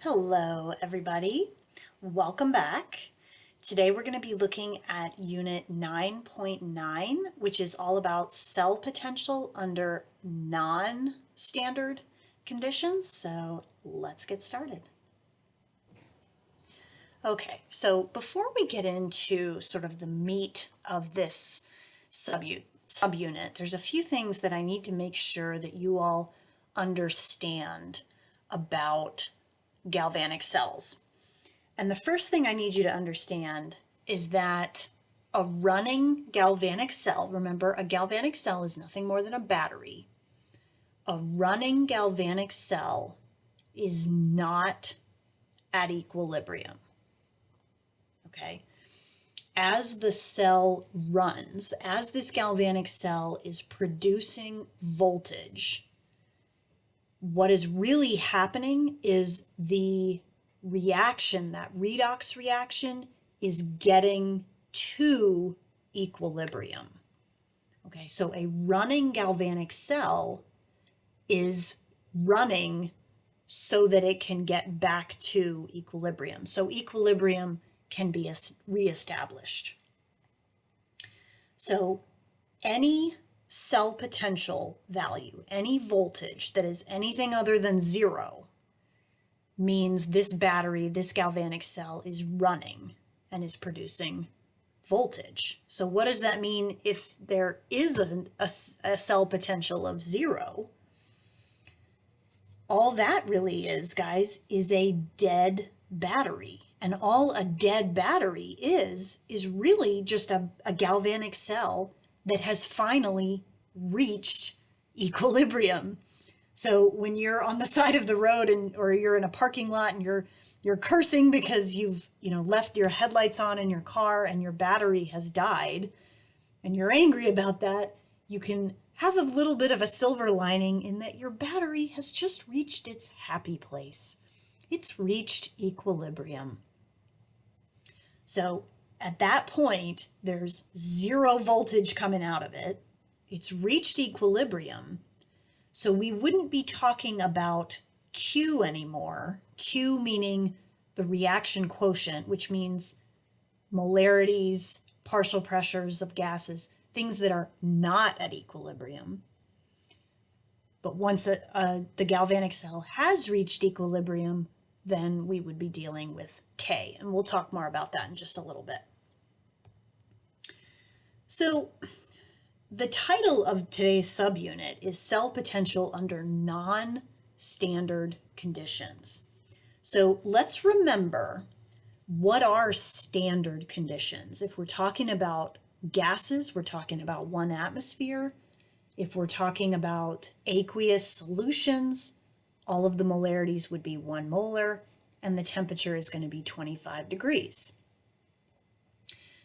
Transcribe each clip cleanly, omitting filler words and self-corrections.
Hello, everybody. Welcome back. Today we're going to be looking at Unit 9.9, which is all about cell potential under non-standard conditions. So let's get started. Okay, so before we get into sort of the meat of this subunit, there's a few things that I need to make sure that you all understand about galvanic cells. And the first thing I need you to understand is that a running galvanic cell, remember, a galvanic cell is nothing more than a battery. A running galvanic cell is not at equilibrium. Okay? As the cell runs, as this galvanic cell is producing voltage, what is really happening is the reaction, that redox reaction, is getting to equilibrium. Okay, so a running galvanic cell is running so that it can get back to equilibrium. So equilibrium can be reestablished. So any cell potential value, any voltage that is anything other than zero, means this battery, this galvanic cell, is running and is producing voltage. So what does that mean if there is a cell potential of zero? All that really is, guys, is a dead battery. And all a dead battery is really just a galvanic cell that has finally reached equilibrium. So when you're on the side of the road or you're in a parking lot and you're cursing because you've left your headlights on in your car and your battery has died and you're angry about that, you can have a little bit of a silver lining in that your battery has just reached its happy place. It's reached equilibrium. So at that point, there's zero voltage coming out of it. It's reached equilibrium. So we wouldn't be talking about Q anymore. Q meaning the reaction quotient, which means molarities, partial pressures of gases, things that are not at equilibrium. But once the galvanic cell has reached equilibrium, then we would be dealing with K. And we'll talk more about that in just a little bit. So the title of today's subunit is Cell Potential Under Non-Standard Conditions. So let's remember, what are standard conditions? If we're talking about gases, we're talking about 1 atmosphere. If we're talking about aqueous solutions, all of the molarities would be 1 molar, and the temperature is going to be 25 degrees.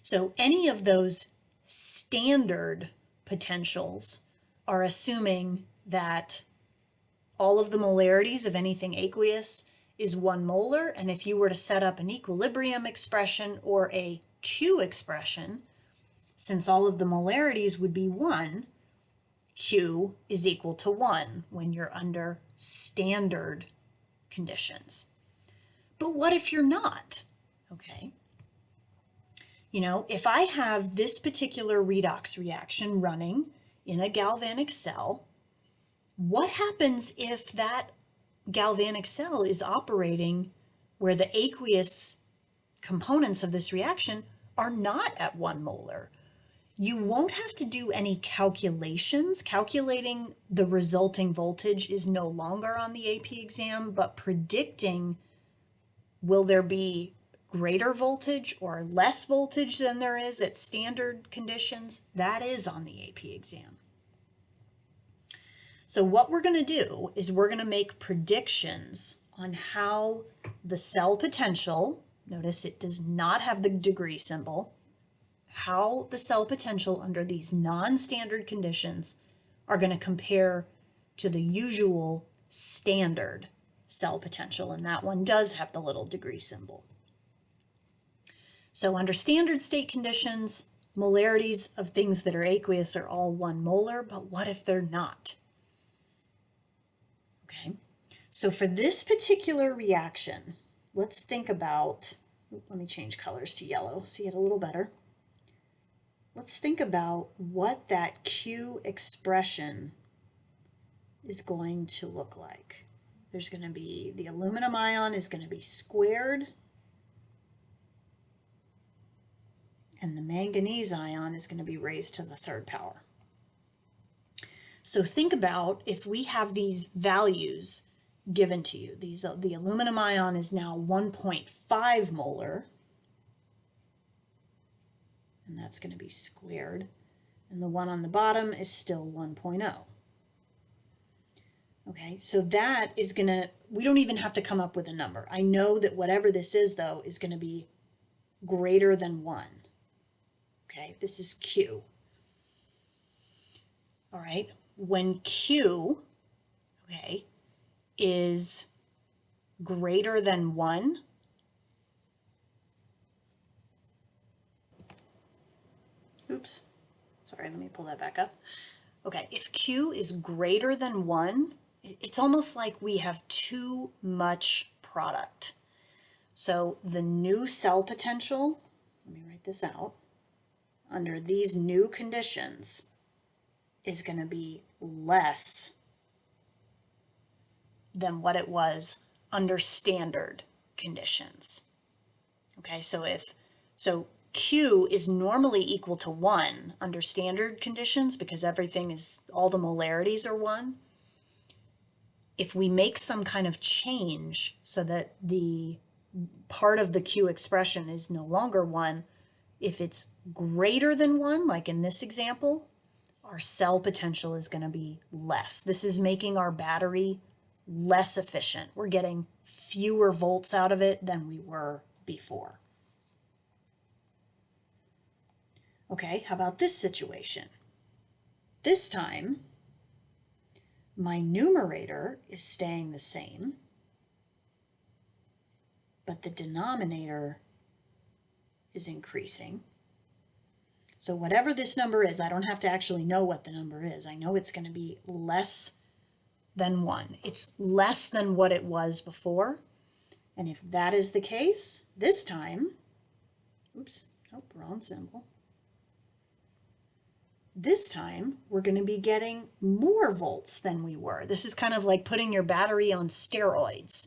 So any of those standard potentials are assuming that all of the molarities of anything aqueous is 1 molar, and if you were to set up an equilibrium expression or a Q expression, since all of the molarities would be 1, Q is equal to 1 when you're under standard conditions. But what if you're not? Okay. If I have this particular redox reaction running in a galvanic cell, what happens if that galvanic cell is operating where the aqueous components of this reaction are not at 1 molar? You won't have to do any calculations. Calculating the resulting voltage is no longer on the AP exam, but predicting will there be greater voltage or less voltage than there is at standard conditions, that is on the AP exam. So what we're going to do is we're going to make predictions on how the cell potential, notice it does not have the degree symbol, how the cell potential under these non-standard conditions are going to compare to the usual standard cell potential, and that one does have the little degree symbol. So under standard state conditions, molarities of things that are aqueous are all 1 molar, but what if they're not? Okay, So for this particular reaction, let's think about, let me change colors to yellow, see it a little better. Let's think about what that Q expression is going to look like. There's going to be, the aluminum ion is going to be squared, and the manganese ion is going to be raised to the third power. So think about if we have these values given to you. The aluminum ion is now 1.5 molar, and that's going to be squared. And the one on the bottom is still 1.0. Okay, so that is going to, we don't even have to come up with a number. I know that whatever this is, though, is going to be greater than 1. Okay, this is Q. All right, when Q, okay, is greater than 1, oops, sorry, let me pull that back up. Okay, if Q is greater than 1, it's almost like we have too much product. So the new cell potential, let me write this out, under these new conditions is going to be less than what it was under standard conditions. Okay, so Q is normally equal to 1 under standard conditions because everything is, all the molarities are 1. If we make some kind of change so that the part of the Q expression is no longer 1, if it's greater than 1, like in this example, our cell potential is going to be less. This is making our battery less efficient. We're getting fewer volts out of it than we were before. Okay, how about this situation? This time, my numerator is staying the same, but the denominator is increasing. So whatever this number is, I don't have to actually know what the number is. I know it's going to be less than 1. It's less than what it was before. And if that is the case, this time, oops, nope, wrong symbol. This time, we're going to be getting more volts than we were. This is kind of like putting your battery on steroids.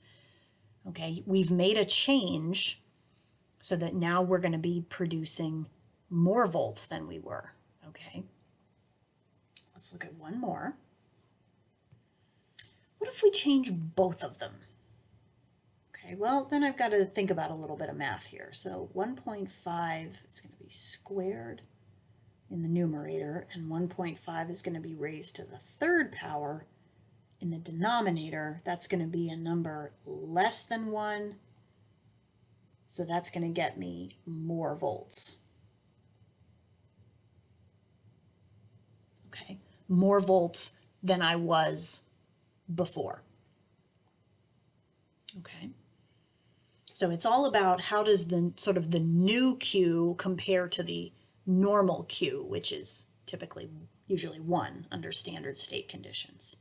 Okay, we've made a change so that now we're going to be producing more volts than we were. Okay, let's look at one more. What if we change both of them? Okay, well, then I've got to think about a little bit of math here. So 1.5 is going to be squared in the numerator, and 1.5 is going to be raised to the third power in the denominator. That's going to be a number less than 1, so that's going to get me more volts. Okay, more volts than I was before. Okay, so it's all about how does the sort of the new Q compare to the normal Q, which is typically usually 1 under standard state conditions.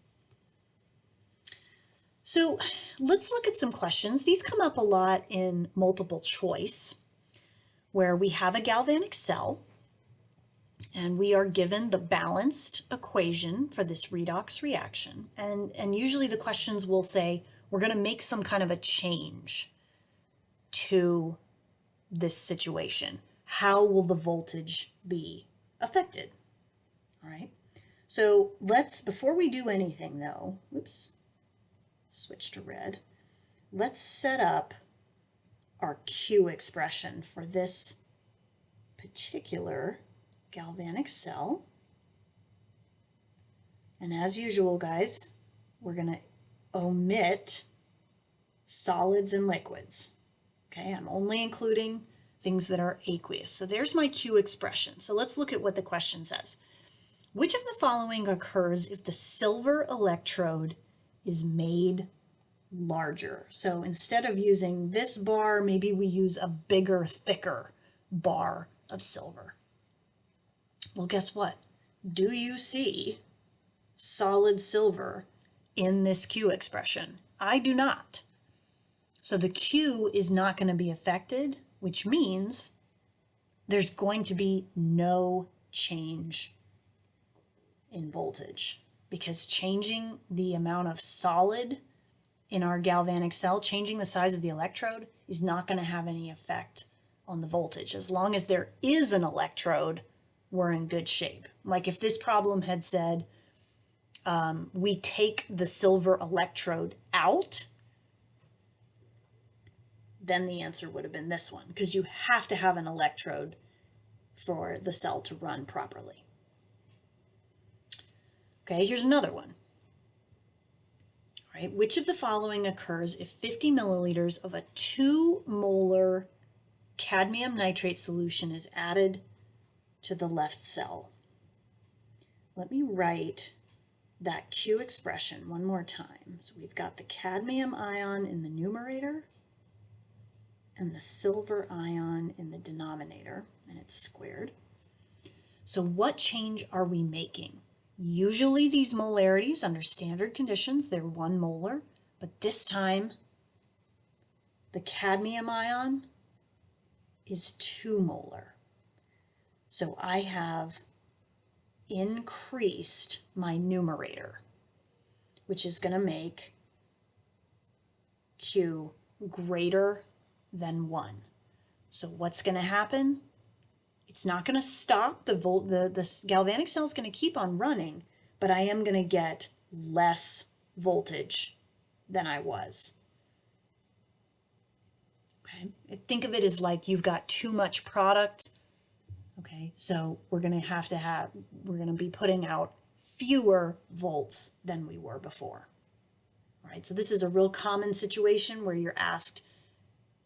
So let's look at some questions. These come up a lot in multiple choice, where we have a galvanic cell and we are given the balanced equation for this redox reaction. And usually the questions will say, we're going to make some kind of a change to this situation. How will the voltage be affected? All right. So let's, before we do anything though, oops, switch to red. Let's set up our Q expression for this particular galvanic cell. And as usual, guys, we're going to omit solids and liquids. Okay, I'm only including things that are aqueous. So there's my Q expression. So let's look at what the question says. Which of the following occurs if the silver electrode is made larger? So instead of using this bar, maybe we use a bigger, thicker bar of silver. Well, guess what? Do you see solid silver in this Q expression? I do not. So the Q is not going to be affected, which means there's going to be no change in voltage, because changing the amount of solid in our galvanic cell, changing the size of the electrode, is not going to have any effect on the voltage. As long as there is an electrode, we're in good shape. Like if this problem had said, we take the silver electrode out, then the answer would have been this one, because you have to have an electrode for the cell to run properly. Okay, here's another one. All right, which of the following occurs if 50 milliliters of a 2 molar cadmium nitrate solution is added to the left cell? Let me write that Q expression one more time. So we've got the cadmium ion in the numerator and the silver ion in the denominator, and it's squared. So what change are we making? Usually these molarities, under standard conditions, they're 1 molar, but this time the cadmium ion is 2 molar. So I have increased my numerator, which is going to make Q greater than 1. So what's going to happen? It's not going to stop. The galvanic cell is going to keep on running, but I am going to get less voltage than I was. Okay, think of it as like you've got too much product. Okay, so we're going to be putting out fewer volts than we were before. All right, so this is a real common situation where you're asked,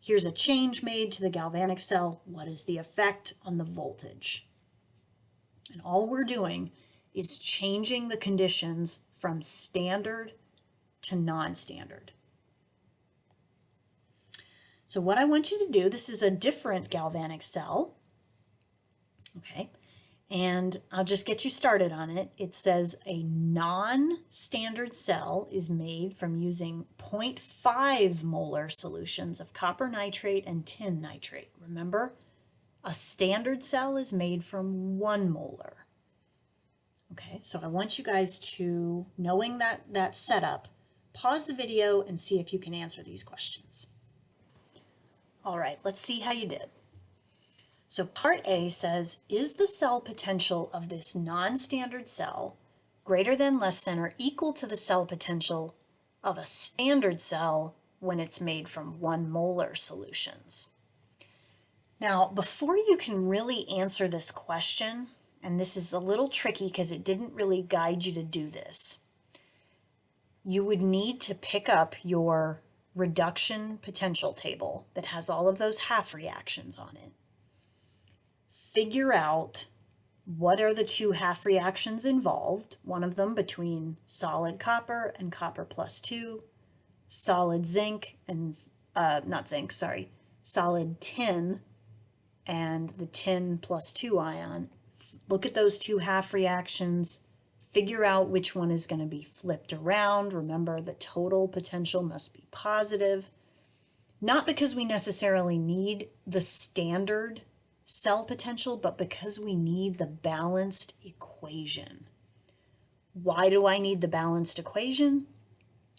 here's a change made to the galvanic cell. What is the effect on the voltage? And all we're doing is changing the conditions from standard to non-standard. So what I want you to do, this is a different galvanic cell. Okay, and I'll just get you started on it. It says a non-standard cell is made from using 0.5 molar solutions of copper nitrate and tin nitrate. Remember, a standard cell is made from 1 molar. Okay, so I want you guys to, knowing that setup, pause the video and see if you can answer these questions. All right, let's see how you did. So part A says, is the cell potential of this non-standard cell greater than, less than, or equal to the cell potential of a standard cell when it's made from 1 molar solutions? Now, before you can really answer this question, and this is a little tricky because it didn't really guide you to do this, you would need to pick up your reduction potential table that has all of those half reactions on it. Figure out what are the 2 half reactions involved, one of them between solid copper and copper plus 2, solid zinc and, solid tin and the tin plus 2 ion. Look at those 2 half reactions, figure out which one is going to be flipped around. Remember, the total potential must be positive, not because we necessarily need the standard cell potential, but because we need the balanced equation. Why do I need the balanced equation?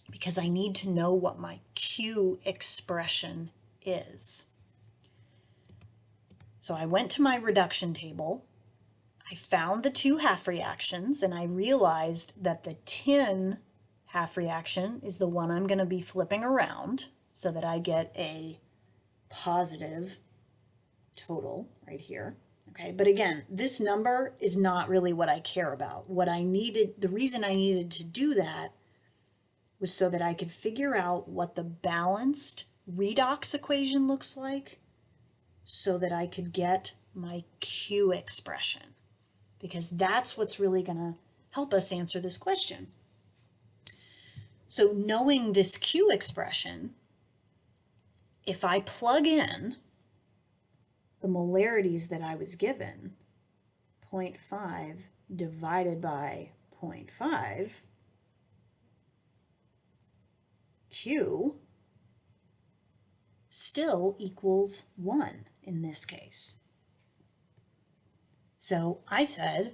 Because I need to know what my Q expression is. So I went to my reduction table, I found the 2 half reactions, and I realized that the tin half reaction is the one I'm going to be flipping around so that I get a positive total right here. Okay, but again, this number is not really what I care about. What I needed, the reason I needed to do that was so that I could figure out what the balanced redox equation looks like so that I could get my Q expression, because that's what's really going to help us answer this question. So knowing this Q expression, if I plug in the molarities that I was given, 0.5 divided by 0.5, Q still equals 1 in this case. So I said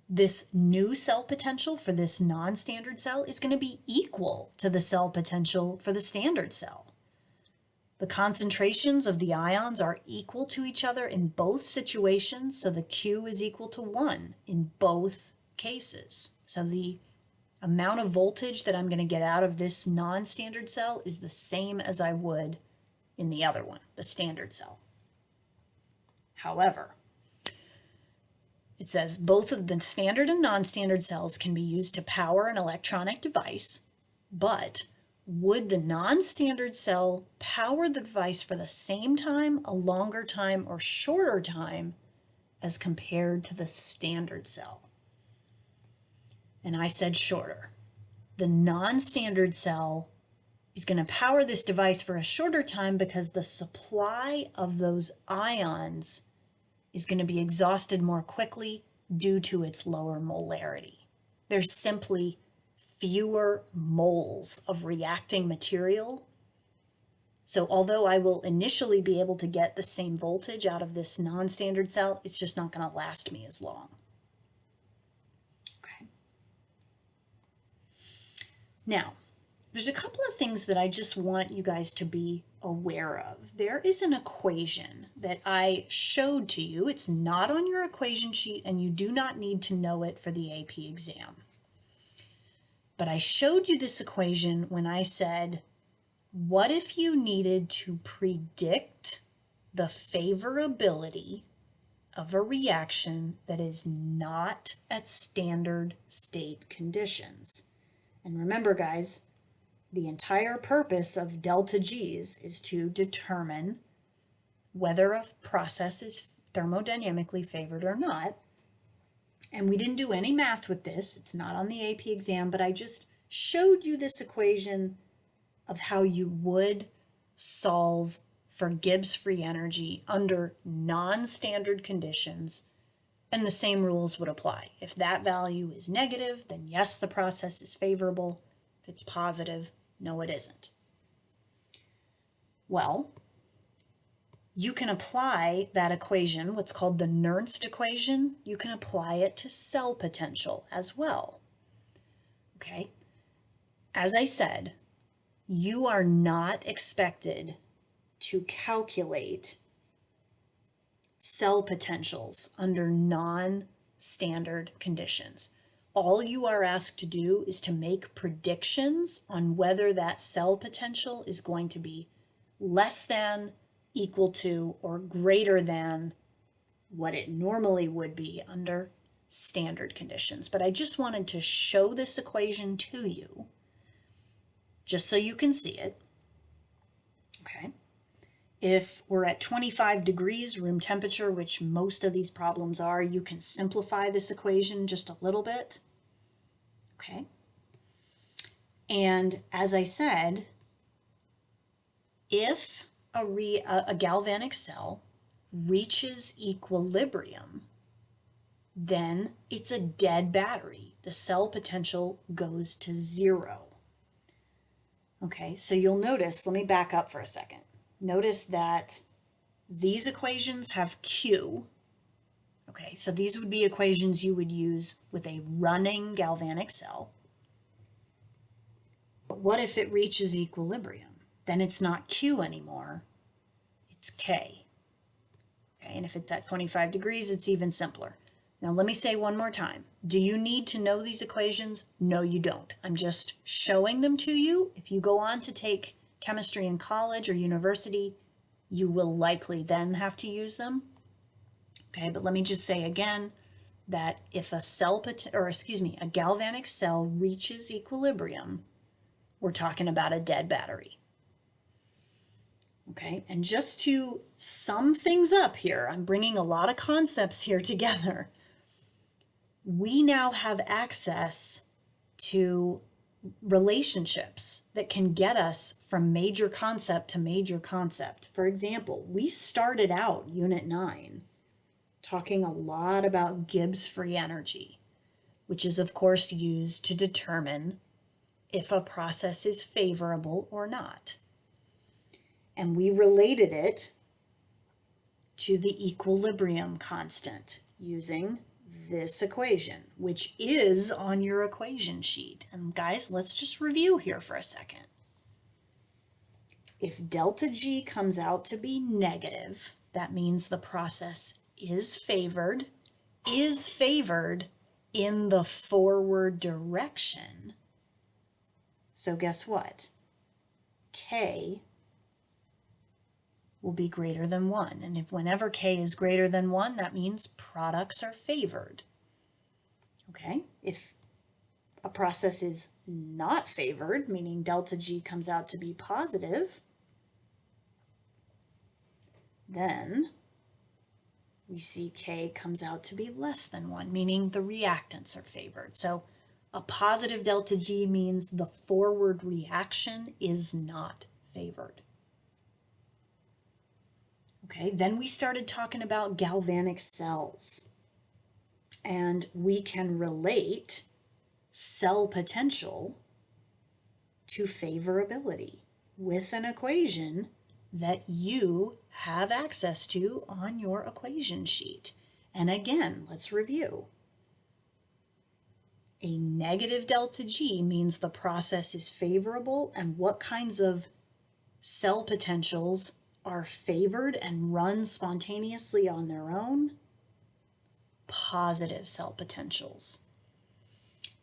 this new cell potential for this non-standard cell is going to be equal to the cell potential for the standard cell. The concentrations of the ions are equal to each other in both situations, so the Q is equal to 1 in both cases. So the amount of voltage that I'm going to get out of this non-standard cell is the same as I would in the other one, the standard cell. However, it says both of the standard and non-standard cells can be used to power an electronic device, but would the non-standard cell power the device for the same time, a longer time, or shorter time as compared to the standard cell? And I said shorter. The non-standard cell is going to power this device for a shorter time because the supply of those ions is going to be exhausted more quickly due to its lower molarity. There's simply fewer moles of reacting material. So although I will initially be able to get the same voltage out of this non-standard cell, it's just not going to last me as long. Okay. Now, there's a couple of things that I just want you guys to be aware of. There is an equation that I showed to you. It's not on your equation sheet, and you do not need to know it for the AP exam. But I showed you this equation when I said, what if you needed to predict the favorability of a reaction that is not at standard state conditions? And remember, guys, the entire purpose of delta G's is to determine whether a process is thermodynamically favored or not. And we didn't do any math with this. It's not on the AP exam, but I just showed you this equation of how you would solve for Gibbs free energy under non-standard conditions, and the same rules would apply. If that value is negative, then yes, the process is favorable. If it's positive, no, it isn't. Well, you can apply that equation, what's called the Nernst equation, you can apply it to cell potential as well. Okay? As I said, you are not expected to calculate cell potentials under non-standard conditions. All you are asked to do is to make predictions on whether that cell potential is going to be less than, equal to, or greater than what it normally would be under standard conditions. But I just wanted to show this equation to you, just so you can see it. Okay. If we're at 25 degrees room temperature, which most of these problems are, you can simplify this equation just a little bit. Okay. And as I said, if a galvanic cell reaches equilibrium, then it's a dead battery. The cell potential goes to 0. Okay, so you'll notice, let me back up for a second. Notice that these equations have Q. Okay, so these would be equations you would use with a running galvanic cell. But what if it reaches equilibrium? Then it's not Q anymore, it's K. Okay, and if it's at 25 degrees, it's even simpler. Now let me say one more time. Do you need to know these equations? No, you don't. I'm just showing them to you. If you go on to take chemistry in college or university, you will likely then have to use them. Okay, but let me just say again that if a galvanic cell reaches equilibrium, we're talking about a dead battery. Okay, and just to sum things up here, I'm bringing a lot of concepts here together. We now have access to relationships that can get us from major concept to major concept. For example, we started out Unit 9 talking a lot about Gibbs free energy, which is of course used to determine if a process is favorable or not. And we related it to the equilibrium constant using this equation, which is on your equation sheet. And guys, let's just review here for a second. If delta G comes out to be negative, that means the process is favored in the forward direction. So guess what? K will be greater than 1. And if whenever K is greater than 1, that means products are favored. Okay, if a process is not favored, meaning delta G comes out to be positive, then we see K comes out to be less than 1, meaning the reactants are favored. So a positive delta G means the forward reaction is not favored. Okay, then we started talking about galvanic cells. And we can relate cell potential to favorability with an equation that you have access to on your equation sheet. And again, let's review. A negative delta G means the process is favorable, and what kinds of cell potentials are favored and run spontaneously on their own? Positive cell potentials.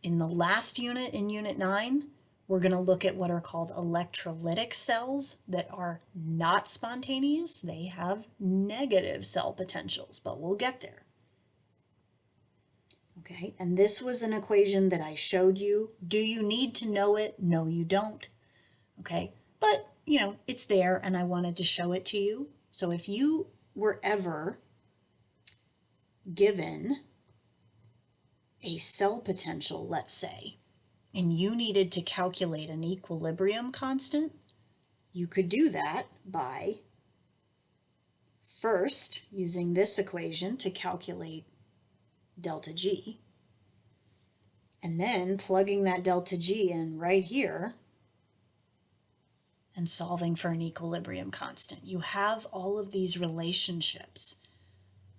In the last unit, in Unit 9, we're going to look at what are called electrolytic cells that are not spontaneous. They have negative cell potentials, but we'll get there. Okay, and this was an equation that I showed you. Do you need to know it? No, you don't. Okay, but you know, it's there and I wanted to show it to you. So if you were ever given a cell potential, let's say, and you needed to calculate an equilibrium constant, you could do that by first using this equation to calculate delta G, and then plugging that delta G in right here and solving for an equilibrium constant. You have all of these relationships.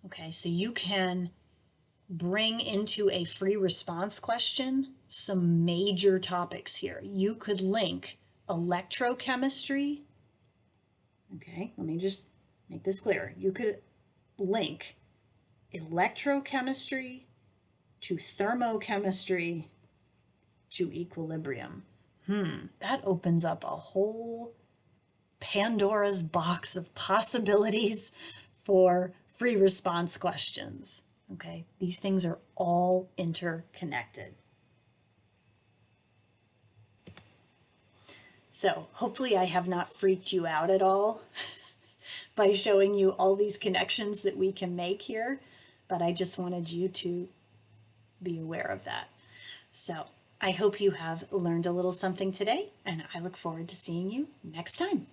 Okay, so you can bring into a free response question some major topics here. You could link electrochemistry. Okay, let me just make this clear. You could link electrochemistry to thermochemistry to equilibrium. That opens up a whole Pandora's box of possibilities for free response questions. Okay, these things are all interconnected. So hopefully I have not freaked you out at all by showing you all these connections that we can make here, but I just wanted you to be aware of that. So I hope you have learned a little something today, and I look forward to seeing you next time.